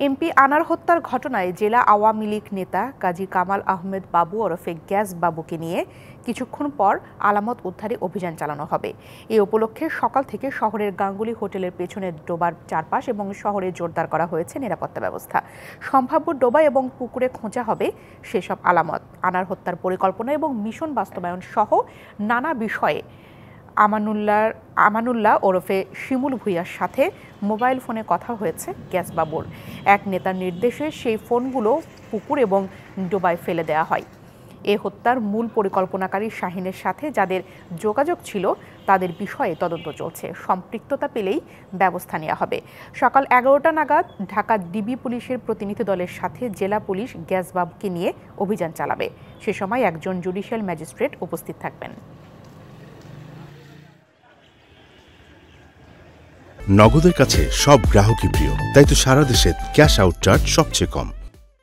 MP আনার হত্যার ঘটনায় জেলা আওয়ামী লীগ নেতা কাজী কামাল আহমেদ বাবু ওরফে গ্যাস বাবুকে নিয়ে কিছুক্ষণ পর আলামত উদ্ধারে অভিযান চালানো হবে। এই উপলক্ষে সকাল থেকে শহরের গাঙ্গুলি হোটেলের পেছনে ডোবার চারপাশ এবং শহরে জোরদার করা হয়েছে নিরাপত্তা ব্যবস্থা। সম্ভাব্য ডোবা এবং পুকুরে খোঁজা হবে সেসব আলামত। আনার হত্যার পরিকল্পনা এবং মিশন বাস্তবায়ন সহ নানা বিষয়ে আমানুল্লাহ ওরফে শিমুল ভূঁইয়ার সাথে মোবাইল ফোনে কথা হয়েছে গ্যাস বাবুর। এক নেতার নির্দেশে সেই ফোনগুলো পুকুর এবং ডোবায় ফেলে দেওয়া হয়। এ হত্যার মূল পরিকল্পনাকারী শাহিনের সাথে যাদের যোগাযোগ ছিল তাদের বিষয়ে তদন্ত চলছে। সম্পৃক্ততা পেলেই ব্যবস্থা নেওয়া হবে। সকাল 11টা নাগাদ ঢাকা ডিবি পুলিশের প্রতিনিধি দলের সাথে জেলা পুলিশ গ্যাস বাবুকে নিয়ে অভিযান চালাবে। সে সময় একজন জুডিশিয়াল ম্যাজিস্ট্রেট উপস্থিত থাকবেন। নগদের কাছে সব গ্রাহকই প্রিয়, তাই তো সারা দেশে ক্যাশ আউট চার্জ সবচেয়ে কম।